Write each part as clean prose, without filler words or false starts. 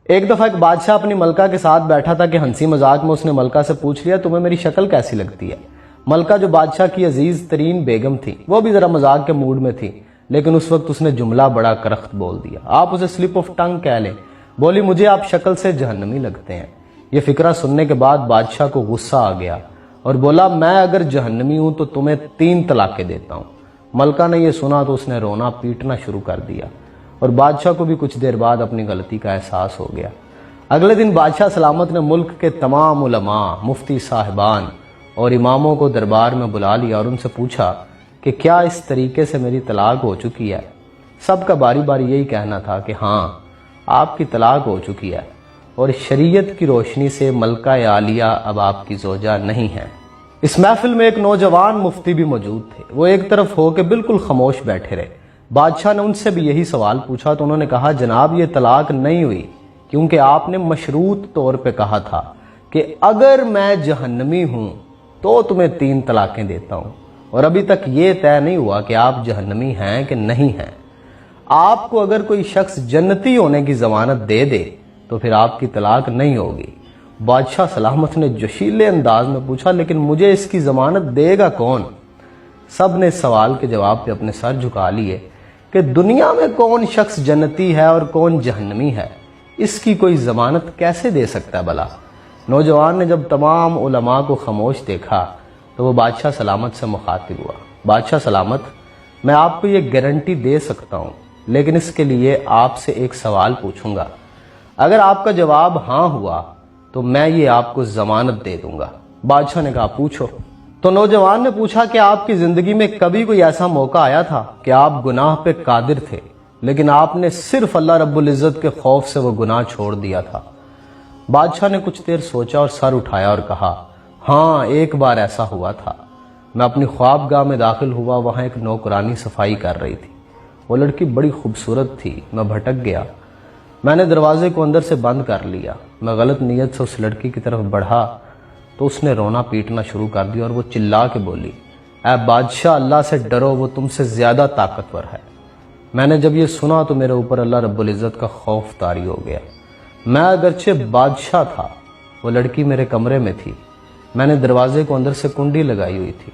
ایک دفعہ ایک بادشاہ اپنی ملکہ کے ساتھ بیٹھا تھا کہ ہنسی مذاق میں اس نے ملکہ سے پوچھ لیا تمہیں میری شکل کیسی لگتی ہے۔ ملکہ جو بادشاہ کی عزیز ترین بیگم تھی وہ بھی ذرا مذاق کے موڈ میں تھی، لیکن اس وقت اس نے جملہ بڑا کرخت بول دیا، آپ اسے سلپ آف ٹنگ کہہ لیں۔ بولی مجھے آپ شکل سے جہنمی لگتے ہیں۔ یہ فکرہ سننے کے بعد بادشاہ کو غصہ آ گیا اور بولا میں اگر جہنمی ہوں تو تمہیں 3 طلاقیں دیتا ہوں۔ ملکہ نے یہ سنا تو اس نے رونا پیٹنا شروع کر دیا اور بادشاہ کو بھی کچھ دیر بعد اپنی غلطی کا احساس ہو گیا۔ اگلے دن بادشاہ سلامت نے ملک کے تمام علماء، مفتی صاحبان اور اماموں کو دربار میں بلا لیا اور ان سے پوچھا کہ کیا اس طریقے سے میری طلاق ہو چکی ہے؟ سب کا باری باری یہی کہنا تھا کہ ہاں آپ کی طلاق ہو چکی ہے اور شریعت کی روشنی سے ملکہ عالیہ اب آپ کی زوجہ نہیں ہے۔ اس محفل میں ایک نوجوان مفتی بھی موجود تھے۔ وہ ایک طرف ہو کے بالکل خاموش بیٹھے رہے۔ بادشاہ نے ان سے بھی یہی سوال پوچھا تو انہوں نے کہا جناب یہ طلاق نہیں ہوئی کیونکہ آپ نے مشروط طور پہ کہا تھا کہ اگر میں جہنمی ہوں تو تمہیں 3 طلاقیں دیتا ہوں، اور ابھی تک یہ طے نہیں ہوا کہ آپ جہنمی ہیں کہ نہیں ہیں۔ آپ کو اگر کوئی شخص جنتی ہونے کی ضمانت دے دے تو پھر آپ کی طلاق نہیں ہوگی۔ بادشاہ سلامت نے جوشیلے انداز میں پوچھا لیکن مجھے اس کی ضمانت دے گا کون؟ سب نے اس سوال کے جواب پہ اپنے سر جھکا لیے کہ دنیا میں کون شخص جنتی ہے اور کون جہنمی ہے، اس کی کوئی ضمانت کیسے دے سکتا ہے بھلا؟ نوجوان نے جب تمام علماء کو خاموش دیکھا تو وہ بادشاہ سلامت سے مخاطب ہوا، بادشاہ سلامت میں آپ کو یہ گارنٹی دے سکتا ہوں لیکن اس کے لیے آپ سے ایک سوال پوچھوں گا، اگر آپ کا جواب ہاں ہوا تو میں یہ آپ کو ضمانت دے دوں گا۔ بادشاہ نے کہا پوچھو۔ تو نوجوان نے پوچھا کہ آپ کی زندگی میں کبھی کوئی ایسا موقع آیا تھا کہ آپ گناہ پہ قادر تھے لیکن آپ نے صرف اللہ رب العزت کے خوف سے وہ گناہ چھوڑ دیا تھا؟ بادشاہ نے کچھ دیر سوچا اور سر اٹھایا اور کہا ہاں ایک بار ایسا ہوا تھا۔ میں اپنی خوابگاہ میں داخل ہوا، وہاں ایک نوکرانی صفائی کر رہی تھی۔ وہ لڑکی بڑی خوبصورت تھی، میں بھٹک گیا۔ میں نے دروازے کو اندر سے بند کر لیا۔ میں غلط نیت سے اس لڑکی کی طرف بڑھا تو اس نے رونا پیٹنا شروع کر دیا اور وہ چلا کے بولی اے بادشاہ اللہ سے ڈرو، وہ تم سے زیادہ طاقتور ہے۔ میں نے جب یہ سنا تو میرے اوپر اللہ رب العزت کا خوف طاری ہو گیا۔ میں اگرچہ بادشاہ تھا، وہ لڑکی میرے کمرے میں تھی، میں نے دروازے کو اندر سے کنڈی لگائی ہوئی تھی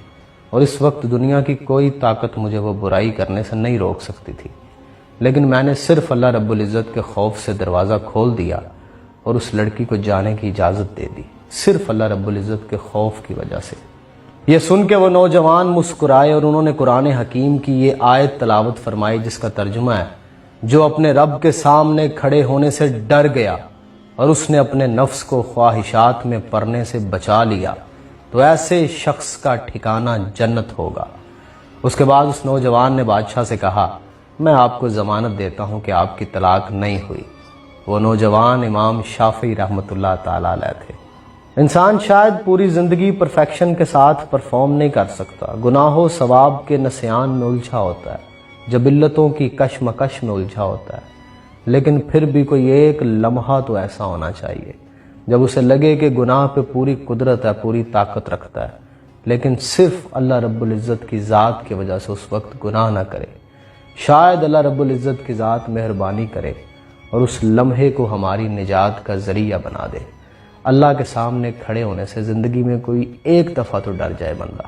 اور اس وقت دنیا کی کوئی طاقت مجھے وہ برائی کرنے سے نہیں روک سکتی تھی، لیکن میں نے صرف اللہ رب العزت کے خوف سے دروازہ کھول دیا اور اس لڑکی کو جانے کی اجازت دے دی، صرف اللہ رب العزت کے خوف کی وجہ سے۔ یہ سن کے وہ نوجوان مسکرائے اور انہوں نے قرآن حکیم کی یہ آیت تلاوت فرمائی جس کا ترجمہ ہے جو اپنے رب کے سامنے کھڑے ہونے سے ڈر گیا اور اس نے اپنے نفس کو خواہشات میں پڑنے سے بچا لیا تو ایسے شخص کا ٹھکانہ جنت ہوگا۔ اس کے بعد اس نوجوان نے بادشاہ سے کہا میں آپ کو ضمانت دیتا ہوں کہ آپ کی طلاق نہیں ہوئی۔ وہ نوجوان امام شافعی رحمۃ اللہ تعالی علیہ تھے۔ انسان شاید پوری زندگی پرفیکشن کے ساتھ پرفارم نہیں کر سکتا، گناہ و ثواب کے نسیان میں الجھا ہوتا ہے، جبلتوں کی کشمکش میں الجھا ہوتا ہے، لیکن پھر بھی کوئی ایک لمحہ تو ایسا ہونا چاہیے جب اسے لگے کہ گناہ پہ پوری قدرت ہے، پوری طاقت رکھتا ہے، لیکن صرف اللہ رب العزت کی ذات کی وجہ سے اس وقت گناہ نہ کرے۔ شاید اللہ رب العزت کی ذات مہربانی کرے اور اس لمحے کو ہماری نجات کا ذریعہ بنا دے۔ اللہ کے سامنے کھڑے ہونے سے زندگی میں کوئی ایک دفعہ تو ڈر جائے بندہ۔